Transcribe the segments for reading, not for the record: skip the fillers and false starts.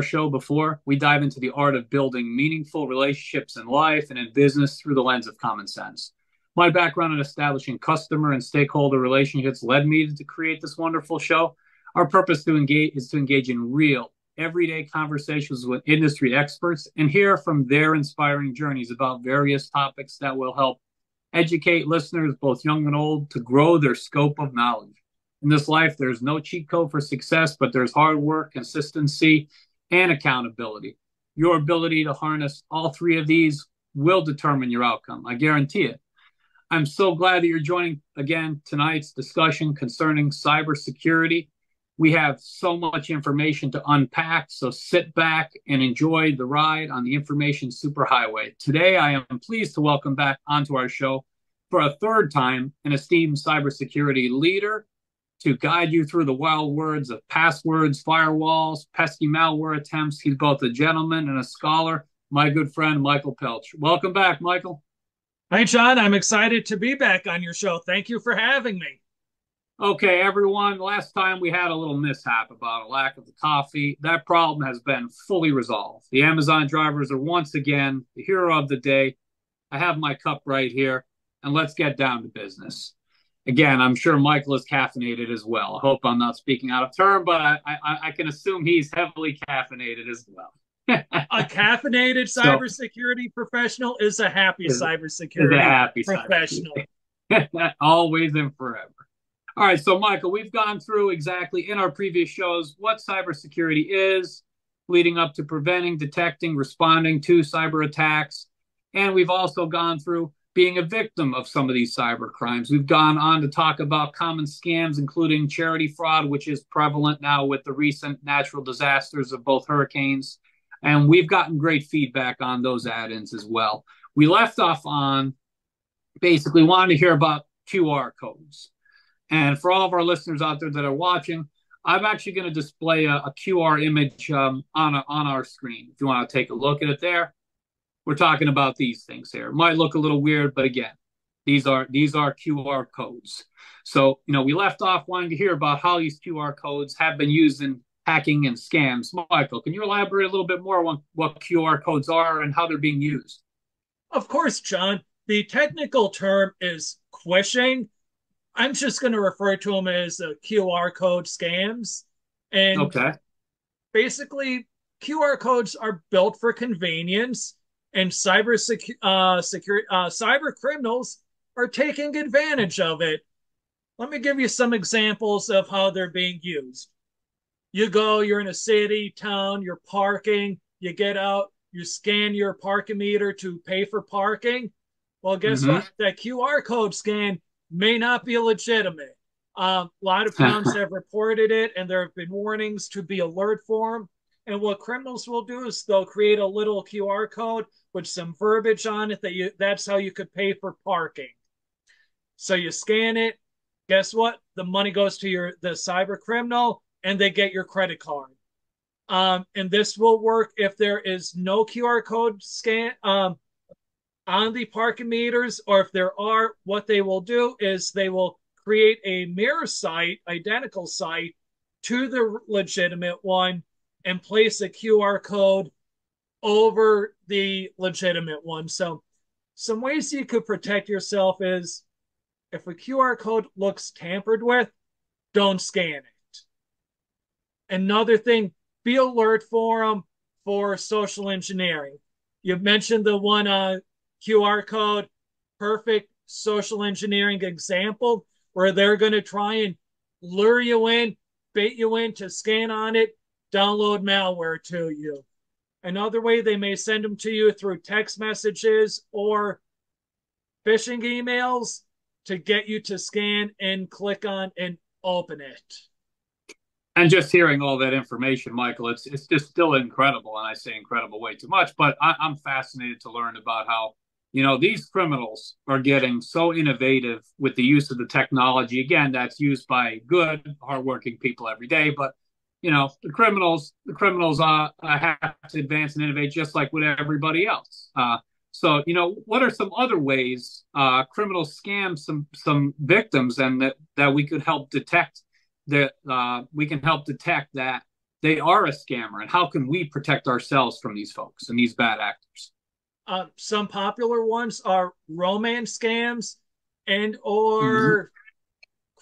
show before, we dive into the art of building meaningful relationships in life and in business through the lens of common sense. My background in establishing customer and stakeholder relationships led me to create this wonderful show. Our purpose is to engage in real, everyday conversations with industry experts and hear from their inspiring journeys about various topics that will help educate listeners, both young and old, to grow their scope of knowledge. In this life, there's no cheat code for success, but there's hard work, consistency, and accountability. Your ability to harness all three of these will determine your outcome. I guarantee it. I'm so glad that you're joining again tonight's discussion concerning cybersecurity. We have so much information to unpack, so sit back and enjoy the ride on the information superhighway. Today, I am pleased to welcome back onto our show for a third time an esteemed cybersecurity leader to guide you through the wild words of passwords, firewalls, pesky malware attempts. He's both a gentleman and a scholar, my good friend, Michael Pelch. Welcome back, Michael. Hi, John. I'm excited to be back on your show. Thank you for having me. Okay, everyone, last time we had a little mishap about a lack of the coffee. That problem has been fully resolved. The Amazon drivers are once again the hero of the day. I have my cup right here, and let's get down to business. Again, I'm sure Michael is caffeinated as well. I hope I'm not speaking out of turn, but I can assume he's heavily caffeinated as well. A caffeinated So cybersecurity professional is a happy is a cybersecurity happy professional. cybersecurity. Always and forever. All right, so Michael, we've gone through exactly in our previous shows what cybersecurity is, leading up to preventing, detecting, responding to cyber attacks. And we've also gone through being a victim of some of these cyber crimes. We've gone on to talk about common scams, including charity fraud, which is prevalent now with the recent natural disasters of both hurricanes. And we've gotten great feedback on those add-ins as well. We left off on basically wanting to hear about QR codes. And for all of our listeners out there that are watching, I'm actually going to display a QR image on our screen. If you want to take a look at it there, we're talking about these things here. It might look a little weird, but again, these are QR codes. So, we left off wanting to hear about how these QR codes have been used in hacking and scams. Michael, can you elaborate a little bit more on what QR codes are and how they're being used? Of course, John. The technical term is phishing. I'm just going to refer to them as QR code scams. And Okay. basically, QR codes are built for convenience, and cyber criminals are taking advantage of it. Let me give you some examples of how they're being used. You're in a city, town, you're parking, you get out, you scan your parking meter to pay for parking. Well, guess Mm-hmm. what? That QR code scan may not be legitimate. A lot of towns have reported it, and there have been warnings to be alert for them. And what criminals will do is they'll create a little QR code with some verbiage on it that's how you could pay for parking. So you scan it. Guess what? The money goes to the cyber criminal, and they get your credit card. And this will work if there is no QR code scan on the parking meters, or if there are, what they will do is they will create a mirror site, identical site to the legitimate one, and place a QR code over the legitimate one. So some ways you could protect yourself is if a QR code looks tampered with, don't scan it. Another thing, be alert for them for social engineering. You mentioned the one QR code, perfect social engineering example where they're going to try and lure you in, bait you in to scan on it, download malware to you. Another way, they may send them to you through text messages or phishing emails to get you to scan and click on and open it. And just hearing all that information, Michael, it's just still incredible. And I say incredible way too much, but I'm fascinated to learn about how, these criminals are getting so innovative with the use of the technology. Again, that's used by good, hardworking people every day. But, the criminals have to advance and innovate just like with everybody else. So, what are some other ways criminals scam some victims and that we could help detect that we can help detect that they are a scammer, and how can we protect ourselves from these folks and these bad actors? Some popular ones are romance scams and Mm-hmm. or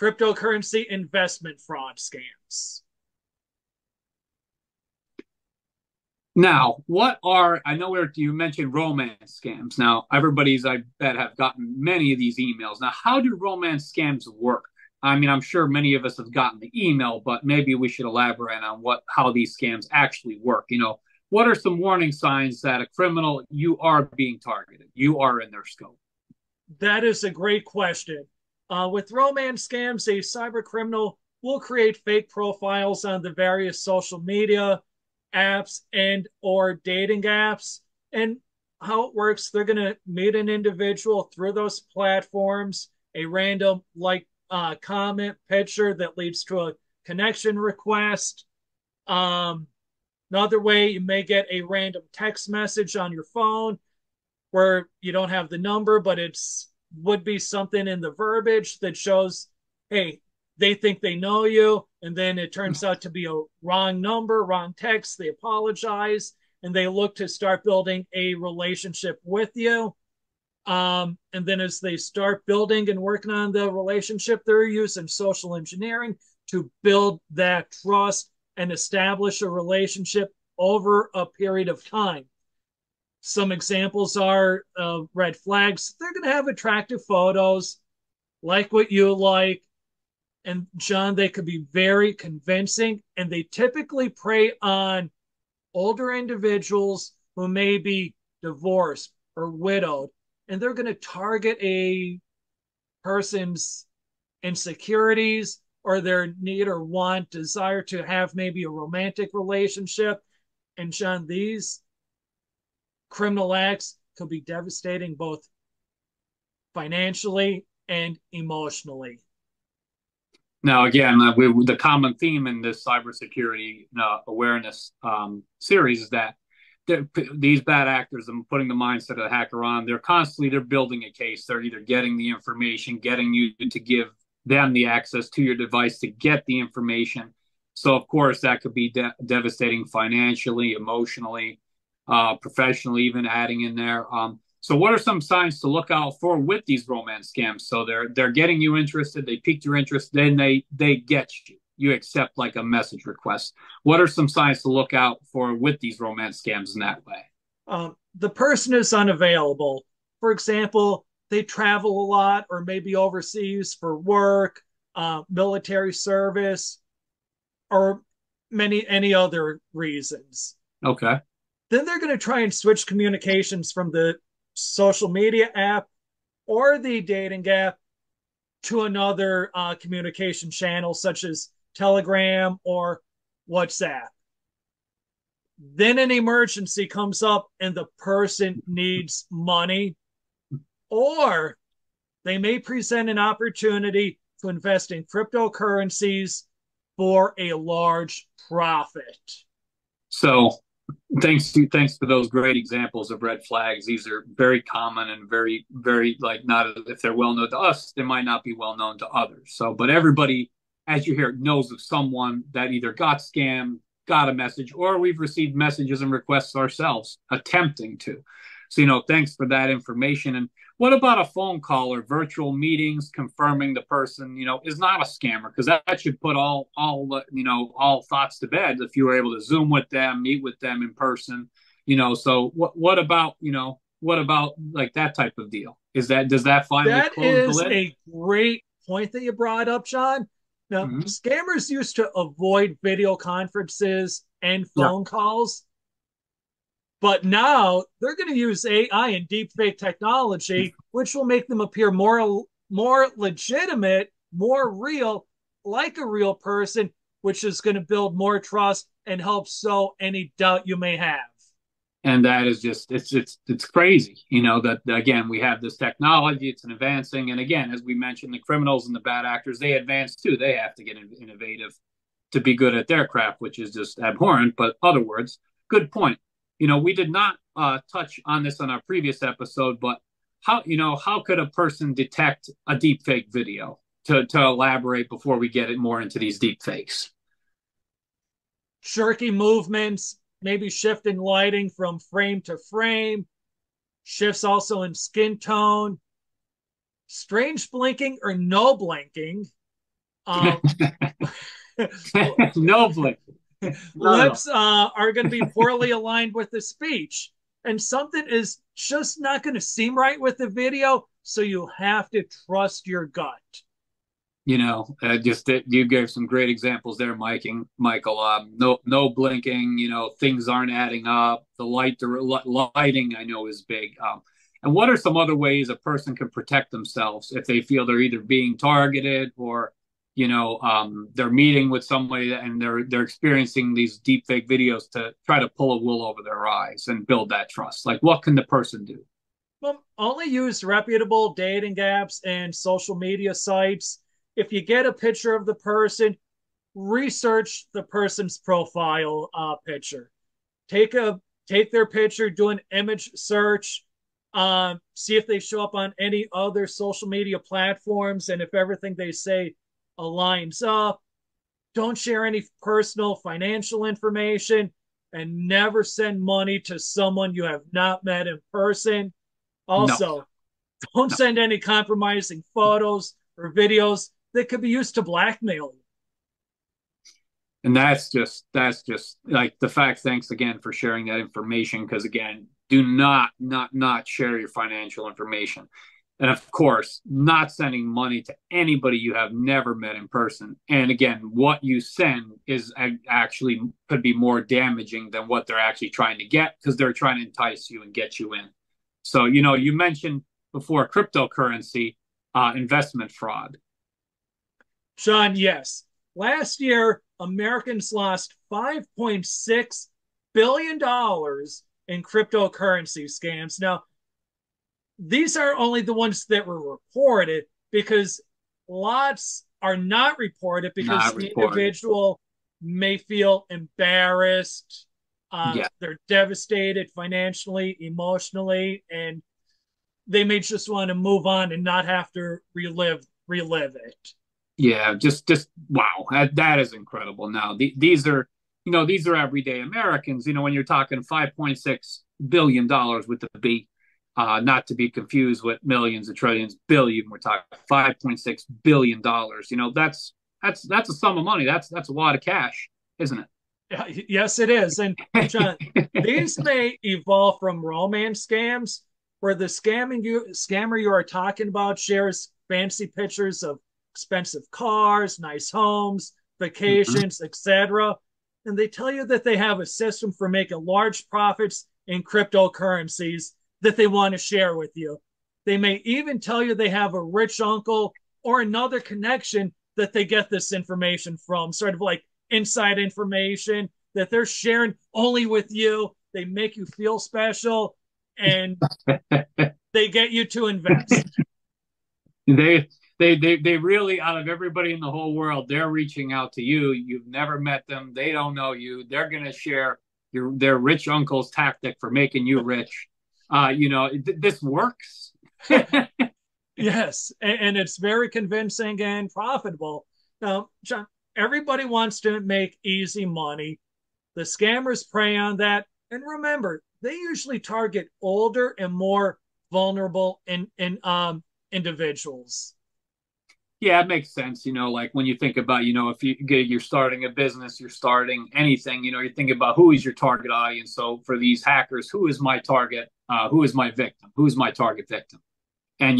cryptocurrency investment fraud scams. Now, what are, I know where you mentioned romance scams. Now, everybody's, I bet, have gotten many of these emails. Now, how do romance scams work? I mean, I'm sure many of us have gotten the email, but maybe we should elaborate on how these scams actually work. What are some warning signs that a criminal, you are being targeted, you are in their scope? That is a great question. With romance scams, a cyber criminal will create fake profiles on the various social media apps and or dating apps. And how it works, they're going to meet an individual through those platforms, a random comment picture that leads to a connection request. Um, Another way, you may get a random text message on your phone where you don't have the number, but it's would be something in the verbiage that shows, hey, they think they know you, and then it turns out to be a wrong number, wrong text. They apologize, and they look to start building a relationship with you. And then as they start building and working on the relationship, they're using social engineering to build that trust and establish a relationship over a period of time. Some examples are red flags. They're going to have attractive photos, like what you like. And John, they could be very convincing, and they typically prey on older individuals who may be divorced or widowed. And they're going to target a person's insecurities or their need or want, desire to have maybe a romantic relationship. And John, these criminal acts could be devastating both financially and emotionally. Now, again, the common theme in this cybersecurity awareness series is that these bad actors, I'm putting the mindset of the hacker on, they're building a case. They're either getting the information, getting you to give them the access to your device to get the information. So, of course, that could be devastating financially, emotionally, professionally, even adding in there. So what are some signs to look out for with these romance scams? So they're getting you interested, they piqued your interest, then they get you. You accept like a message request. What are some signs to look out for with these romance scams in that way? The person is unavailable. For example, they travel a lot or maybe overseas for work, military service, or many any other reasons. Okay. Then they're going to try and switch communications from the social media app or the dating app to another communication channel, such as Telegram or WhatsApp. Then an emergency comes up and the person needs money, or they may present an opportunity to invest in cryptocurrencies for a large profit. So thanks for those great examples of red flags. These are very common and very, very like not if they're well known to us, they might not be well known to others. So, but everybody, as you hear, knows of someone that either got scammed, got a message, or we've received messages and requests ourselves attempting to. So, thanks for that information. And what about a phone call or virtual meetings confirming the person, is not a scammer? Because that should put all thoughts to bed if you were able to Zoom with them, meet with them in person. So what about like that type of deal? Does that finally That close the is lid? a great point that you brought up, John. Now, Mm-hmm. scammers used to avoid video conferences and Yeah. phone calls, but now they're going to use AI and deepfake technology, which will make them appear more legitimate, more real, like a real person, which is going to build more trust and help sow any doubt you may have. And that is just it's crazy, that again we have this technology, it's an advancing, and again, as we mentioned, the criminals and the bad actors, they advance too. They have to get innovative to be good at their craft, which is just abhorrent. But other words, good point. We did not touch on this on our previous episode, but how could a person detect a deep fake video, to elaborate before we get it more into these deep fakes? jerky movements, maybe shift in lighting from frame to frame, shifts also in skin tone, strange blinking or no blinking. Um, No blink. None at all. lips are going to be poorly aligned with the speech. And something is just not going to seem right with the video. So you have to trust your gut. Just that you gave some great examples there, Michael. No blinking. Things aren't adding up. The lighting, I know, is big. And what are some other ways a person can protect themselves if they feel they're either being targeted or, they're meeting with somebody and they're experiencing these deep fake videos to try to pull a wool over their eyes and build that trust? Like, what can the person do? Well, only use reputable dating apps and social media sites. If you get a picture of the person, research the person's profile picture. Take a take their picture, do an image search, see if they show up on any other social media platforms, and if everything they say aligns up. Don't share any personal financial information, and never send money to someone you have not met in person. No, Also, don't no. send any compromising photos or videos that could be used to blackmail you. And that's just like the fact. Thanks again for sharing that information. Because again, do not share your financial information. And of course, not sending money to anybody you have never met in person. And again, what you send is actually could be more damaging than what they're actually trying to get, because they're trying to entice you and get you in. So, you mentioned before cryptocurrency investment fraud. Sean, yes. Last year, Americans lost $5.6 billion in cryptocurrency scams. Now, these are only the ones that were reported, because lots are not reported because Not the reported. individual may feel embarrassed. Yeah. They're devastated financially, emotionally, and they may just want to move on and not have to relive it. Yeah, just wow, that is incredible. Now, these are everyday Americans. When you're talking $5.6 billion with the B, not to be confused with millions of trillions, billion. We're talking $5.6 billion. That's a sum of money. That's a lot of cash, isn't Yes, it is. And John, it? these may evolve from romance scams, where the scammer you are talking about shares fancy pictures of expensive cars, nice homes, Mhm. vacations, etc. And they tell you that they have a system for making large profits in cryptocurrencies that they want to share with you. They may even tell you they have a rich uncle or another connection that they get this information from, sort of like inside information that they're sharing only with you. They make you feel special, and they get you to invest. they they really, out of everybody in the whole world, they're reaching out to you. You've never met them. They don't know you. They're going to share their rich uncle's tactic for making you rich. This works. Yes, and it's very convincing and profitable. Now, John, everybody wants to make easy money. The scammers prey on that. And remember, they usually target older and more vulnerable individuals. Yeah, it makes sense. Like when you think about, if you're starting a business, you're starting anything, you're thinking about who is your target audience. So for these hackers, who is my target? Who is my victim? Who's my target victim? And,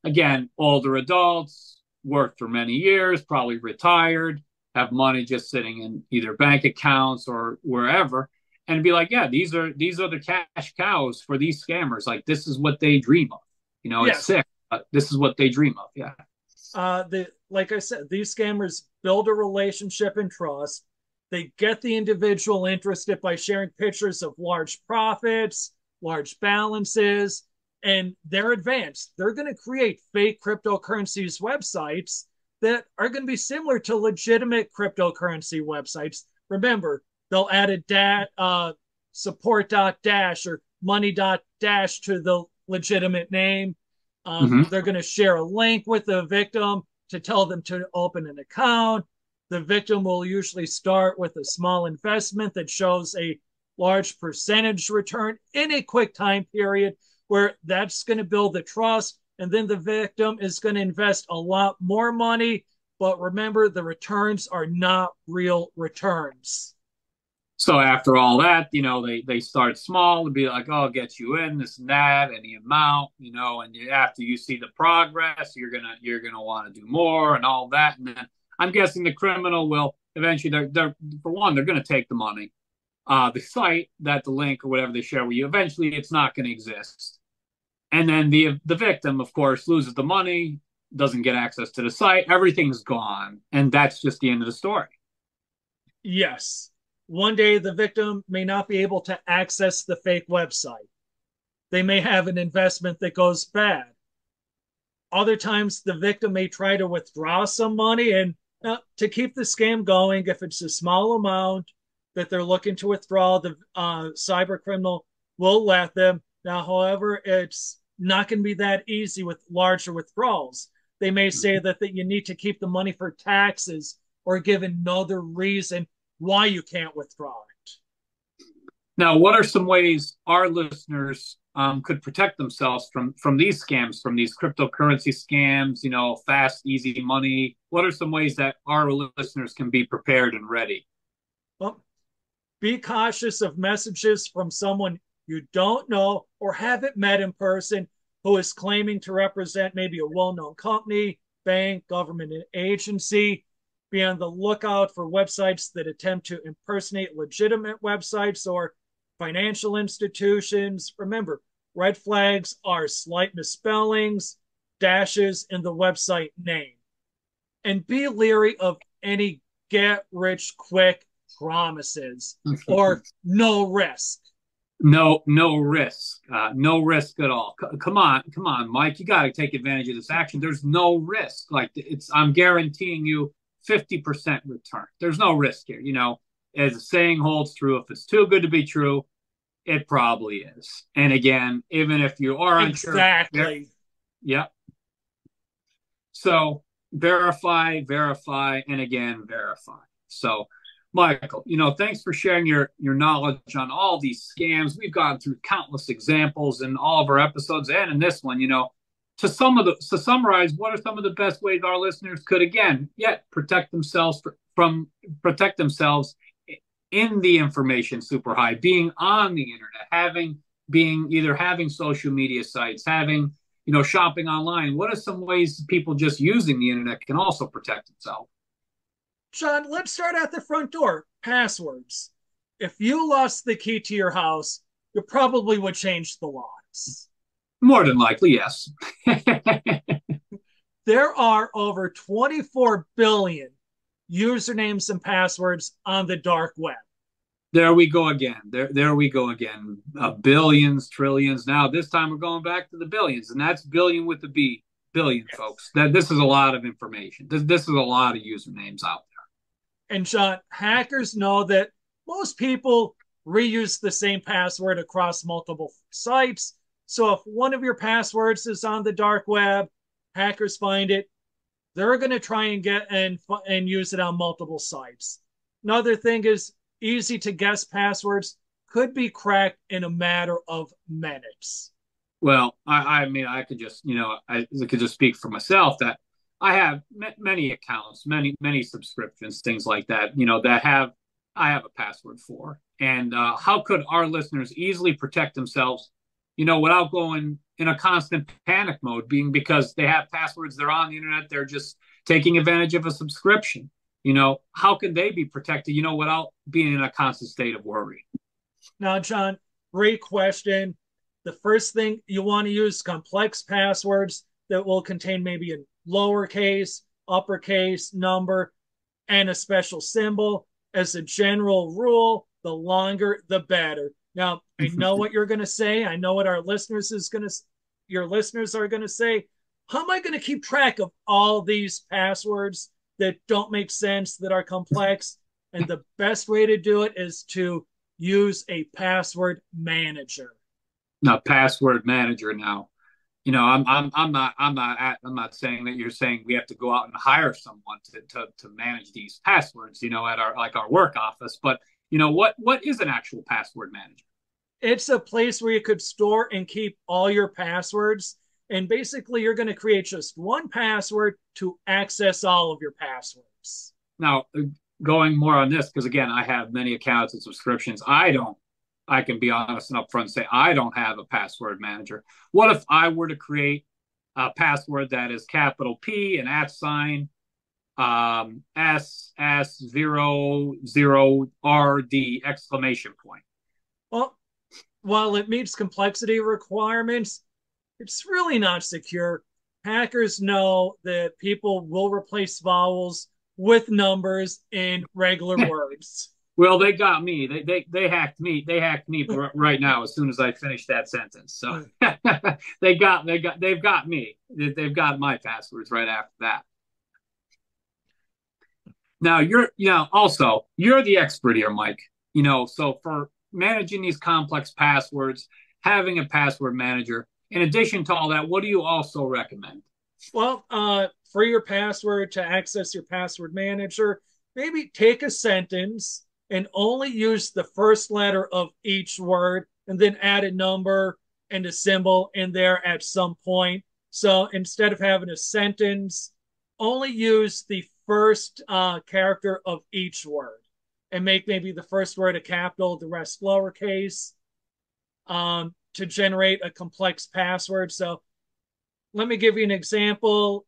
again, older adults, worked for many years, probably retired, have money just sitting in either bank accounts or wherever, and be like, yeah, these are the cash cows for these scammers. Like, this is what they dream of. It's Yes, sick, but this is what they dream of. Yeah. like I said, these scammers build a relationship and trust. They get the individual interested by sharing pictures of large profits, large balances, and they're advanced. They're going to create fake cryptocurrencies websites that are going to be similar to legitimate cryptocurrency websites. Remember, they'll add support.dash or money.dash to the legitimate name. Mm-hmm. They're going to share a link with the victim to tell them to open an account. The victim will usually start with a small investment that shows a large percentage return in a quick time period where that's going to build the trust. And then the victim is going to invest a lot more money. But remember, the returns are not real returns. So after all that, they start small to be like, oh, I'll get you in this and that and the amount, and after you see the progress, you're gonna want to do more and all that. And then I'm guessing the criminal will eventually, they're for one, they're going to take the money. The site that the link or whatever they share with you, eventually it's not going to exist. And then the victim, of course, loses the money, doesn't get access to the site, everything's gone, and that's just the end of the story. Yes. One day, the victim may not be able to access the fake website. They may have an investment that goes bad. Other times, the victim may try to withdraw some money, and to keep the scam going, if it's a small amount that they're looking to withdraw, the cyber criminal will let them. Now, however, it's not going to be that easy with larger withdrawals. They may say that you need to keep the money for taxes or give another reason why you can't withdraw it. Now, what are some ways our listeners could protect themselves from these scams, from these cryptocurrency scams, fast, easy money? What are some ways that our listeners can be prepared and ready? Well, be cautious of messages from someone you don't know or haven't met in person who is claiming to represent maybe a well-known company, bank, government agency. Be on the lookout for websites that attempt to impersonate legitimate websites or financial institutions. Remember, red flags are slight misspellings, dashes in the website name. And be leery of any get rich quick promises or no risk. No risk, no risk at all. Come on, Mike, you got to take advantage of this action. There's no risk. Like I'm guaranteeing you 50% return. There's no risk here. As the saying holds true, if it's too good to be true, it probably is. And again, even if you are unsure, exactly. Yep. So verify, and again, verify. So Michael, thanks for sharing your knowledge on all these scams. We've gone through countless examples in all of our episodes and in this one, to summarize, what are some of the best ways our listeners could, again, protect themselves in the information super high, being on the internet, having social media sites, having, shopping online. What are some ways people just using the internet can also protect themselves? John, let's start at the front door. Passwords. If you lost the key to your house, you probably would change the locks. More than likely, yes. There are over 24 billion usernames and passwords on the dark web. There we go again. There we go again. Billions, trillions. Now this time we're going back to the billions, and that's billion with the B. Billion, yes. Folks. This is a lot of information. This is a lot of usernames out there. And John, hackers know that most people reuse the same password across multiple sites. So if one of your passwords is on the dark web, hackers find it, they're going to try and get and use it on multiple sites. Another thing is easy to guess passwords could be cracked in a matter of minutes. Well, I mean, I could just, I could just speak for myself that I have many accounts, many subscriptions, things like that, that I have a password for. And how could our listeners easily protect themselves, without going in a constant panic mode, being because they have passwords, they're on the internet, they're just taking advantage of a subscription. How can they be protected, without being in a constant state of worry? Now, John, great question. The first thing you want to use complex passwords that will contain maybe a lowercase, uppercase number, and a special symbol. As a general rule, the longer, the better. Now, I know what you're going to say. I know what your listeners are going to say. How am I going to keep track of all these passwords that don't make sense, that are complex? And the best way to do it is to use a password manager. Now, password manager now. I'm not saying that you're saying we have to go out and hire someone to manage these passwords, at our work office. But what is an actual password manager? It's a place where you could store and keep all your passwords. And basically, you're going to create just one password to access all of your passwords. Now, going more on this, because again, I have many accounts and subscriptions. I can be honest and upfront and say I don't have a password manager. What if I were to create a password that is capital P and at sign SS00RD exclamation point? Well, while it meets complexity requirements, it's really not secure. Hackers know that people will replace vowels with numbers in regular words. Well, they got me. They hacked me. They hacked me right now as soon as I finished that sentence. So they've got me. They've got my passwords right after that. Now also you're the expert here, Mike. So for managing these complex passwords, having a password manager, in addition to all that, what do you also recommend? Well, for your password to access your password manager, maybe take a sentence and only use the first letter of each word and then add a number and a symbol in there at some point. So instead of having a sentence, only use the first character of each word and make maybe the first word a capital, the rest lowercase to generate a complex password. So let me give you an example.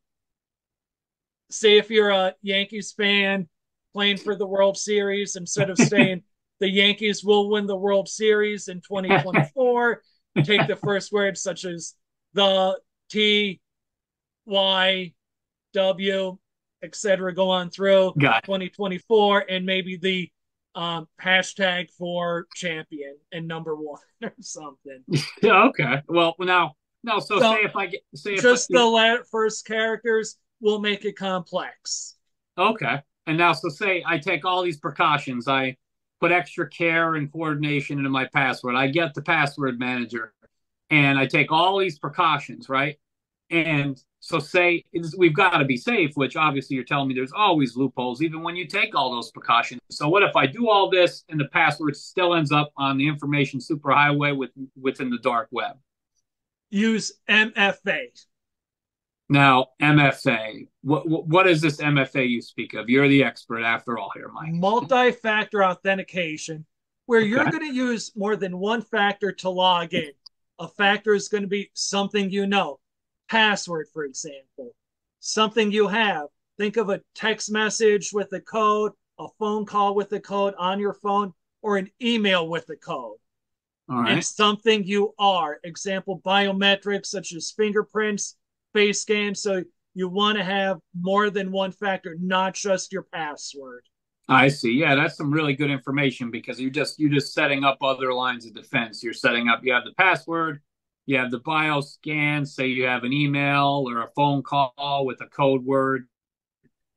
Say if you're a Yankees fan playing for the World Series, instead of saying the Yankees will win the World Series in 2024, take the first word such as the T, Y, W, etc. Go on through 2024 and maybe the hashtag for champion and number one or something. Yeah, okay. Well, now, no. So say if I get the first characters will make it complex. Okay. And now, so say I take all these precautions. I put extra care and coordination into my password. I get the password manager and I take all these precautions, right? And so say we've got to be safe, which obviously you're telling me there's always loopholes, even when you take all those precautions. So what if I do all this and the password still ends up on the information superhighway within the dark web? Use MFA. Now, MFA, what is this MFA you speak of? You're the expert after all here, Mike. Multi-factor authentication, where you're going to use more than one factor to log in. A factor is going to be something you know. Password, for example. Something you have. Think of a text message with a code, a phone call with a code on your phone, or an email with a code. All right. And something you are. Example, biometrics such as fingerprints, face scan. So you want to have more than one factor, not just your password. I see. Yeah, that's some really good information because you're just setting up other lines of defense. You have the password, you have the bio scan, say you have an email or a phone call with a code word.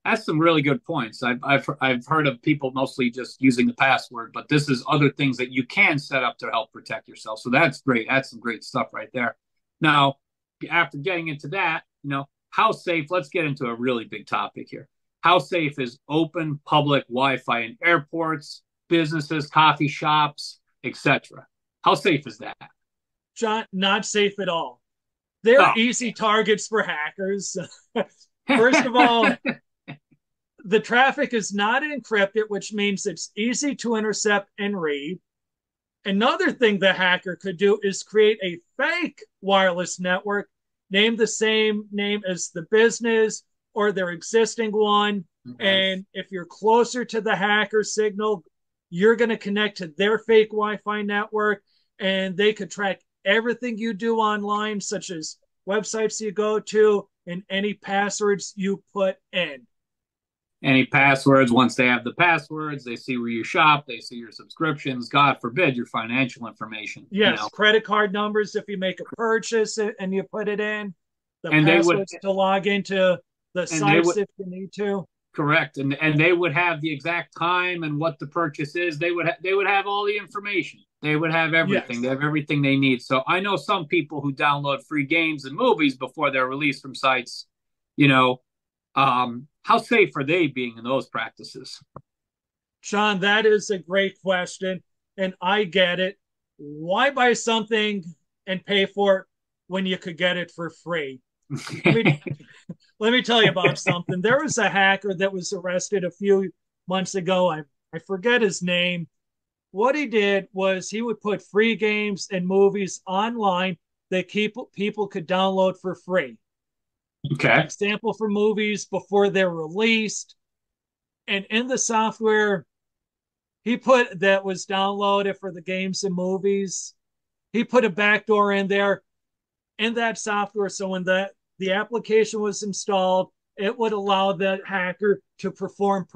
That's some really good points. I've heard of people mostly just using the password, but this is other things that you can set up to help protect yourself. So that's great. That's some great stuff right there. Now, after getting into that, how safe, let's get into a really big topic here. How safe is open public Wi-Fi in airports, businesses, coffee shops, etc.? How safe is that? John, not safe at all. They're easy targets for hackers. First of all, the traffic is not encrypted, which means it's easy to intercept and read. Another thing the hacker could do is create a fake wireless network, name the same name as the business or their existing one. Mm-hmm. And if you're closer to the hacker signal, you're going to connect to their fake Wi-Fi network, and they could track everything you do online, such as websites you go to and any passwords you put in. Any passwords, once they have the passwords, they see where you shop, they see your subscriptions, God forbid, your financial information. Yes, credit card numbers if you make a purchase and you put it in, the passwords to log into the sites if you need to. Correct, and they would have the exact time and what the purchase is. They would have all the information. They would have everything. They Yes. have everything they need. So I know some people who download free games and movies before they're released from sites. You know, how safe are they being in those practices? Sean, that is a great question. And I get it. Why buy something and pay for it when you could get it for free? Let me let me tell you about something. There was a hacker that was arrested a few months ago. I forget his name. What he did was he would put free games and movies online that people could download for free. Okay. Example for movies before they're released. And in the software he put that was downloaded for the games and movies, he put a backdoor in there in that software. So when the application was installed, it would allow the hacker to perform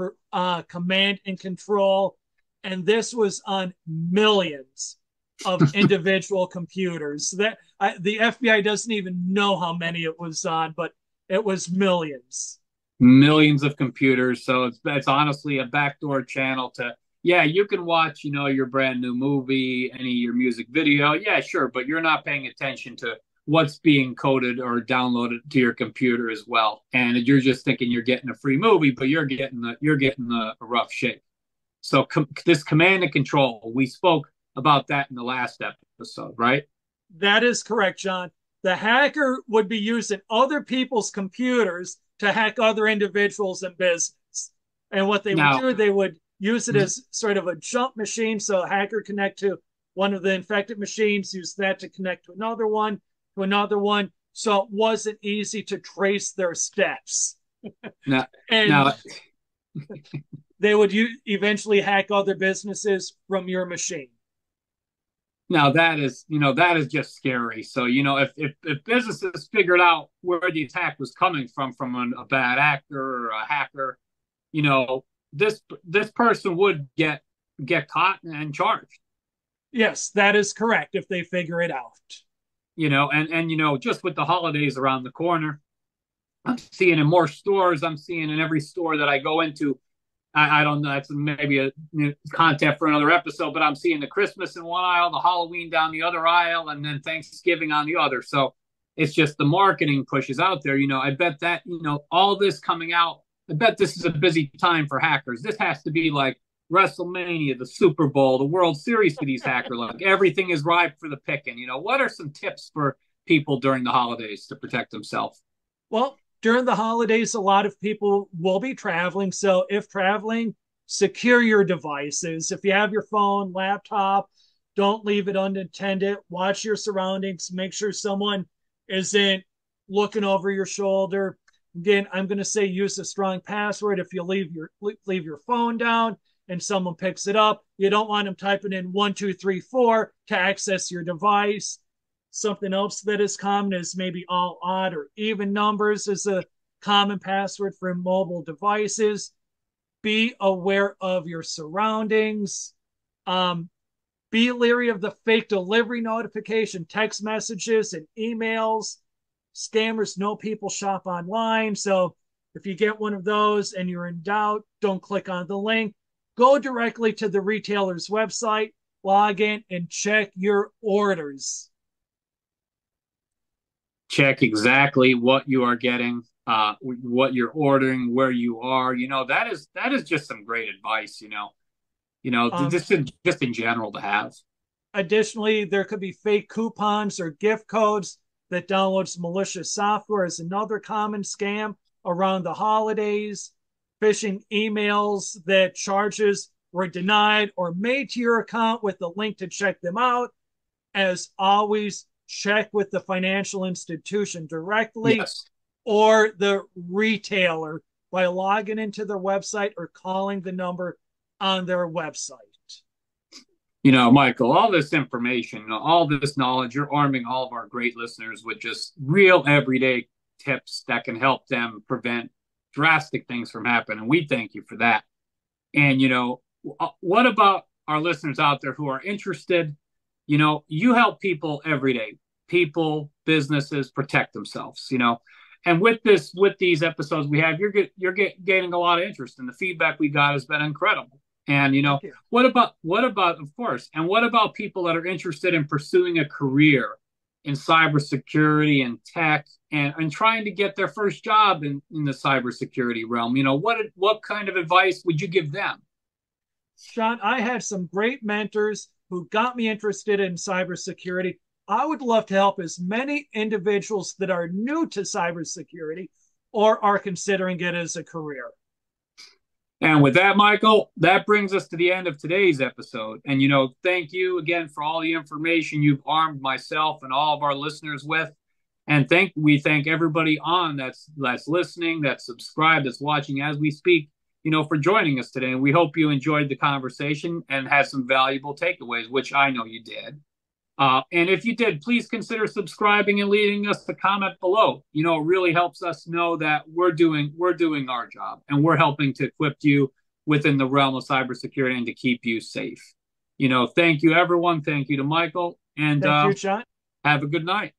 command and control. And this was on millions of individual computers. That the FBI doesn't even know how many it was on, but it was millions. Millions of computers. So it's honestly a backdoor channel to, yeah, you can watch, your brand new movie, any of your music video. Yeah, sure. But you're not paying attention to what's being coded or downloaded to your computer as well. And you're just thinking you're getting a free movie, but you're getting a rough shake. So this command and control, we spoke about that in the last episode, right? That is correct, John. The hacker would be using other people's computers to hack other individuals and business. And what they would Now, do, they would use it as sort of a jump machine. So a hacker connect to one of the infected machines, use that to connect to another one, to another one. So it wasn't easy to trace their steps. now, And now, they would eventually hack other businesses from your machine. Now that is just scary. So if businesses figured out where the attack was coming from a bad actor or a hacker, you know this person would get caught and charged. Yes, that is correct if they figure it out. And just with the holidays around the corner, I'm seeing in more stores. I'm seeing in every store that I go into. I don't know. That's maybe a content for another episode, but I'm seeing the Christmas in one aisle, the Halloween down the other aisle, and then Thanksgiving on the other. So it's just the marketing pushes out there. I bet that, all this coming out, I bet this is a busy time for hackers. This has to be like WrestleMania, the Super Bowl, the World Series for these hackers. Like everything is ripe for the picking. What are some tips for people during the holidays to protect themselves? Well, during the holidays, a lot of people will be traveling. So if traveling, secure your devices. If you have your phone, laptop, don't leave it unattended. Watch your surroundings. Make sure someone isn't looking over your shoulder. Again, I'm going to say use a strong password. If you leave your phone down and someone picks it up, you don't want them typing in 1234 to access your device. Something else that is common is maybe all odd or even numbers is a common password for mobile devices. Be aware of your surroundings. Be leery of the fake delivery notification, text messages, and emails. Scammers know people shop online. So if you get one of those and you're in doubt, don't click on the link. Go directly to the retailer's website, log in, and check your orders. Check exactly what you are getting, what you're ordering, where you are. That is just some great advice. Um, Just in general to have. Additionally, there could be fake coupons or gift codes that downloads malicious software is another common scam around the holidays. Phishing emails that charges were denied or made to your account with the link to check them out. As always, check with the financial institution directly Yes. or the retailer by logging into their website or calling the number on their website. Michael, all this information, all this knowledge, you're arming all of our great listeners with just real everyday tips that can help them prevent drastic things from happening. And we thank you for that. And, what about our listeners out there who are interested? You help people every day, people, businesses protect themselves, And with these episodes we have, gaining a lot of interest, and the feedback we got has been incredible. And Thank you. what about of course, and what about people that are interested in pursuing a career in cybersecurity and tech, and trying to get their first job in the cybersecurity realm? What kind of advice would you give them? Sean, I had some great mentors who got me interested in cybersecurity. I would love to help as many individuals that are new to cybersecurity or are considering it as a career. And with that, Michael, that brings us to the end of today's episode. And, thank you again for all the information you've armed myself and all of our listeners with. And we thank everybody on that's listening, that's subscribed, that's watching as we speak, for joining us today. And we hope you enjoyed the conversation and had some valuable takeaways, which I know you did. And if you did, please consider subscribing and leaving us a comment below. It really helps us know that we're doing our job, and we're helping to equip you within the realm of cybersecurity and to keep you safe. Thank you, everyone. Thank you to Michael, and Thank you, John. have a good night.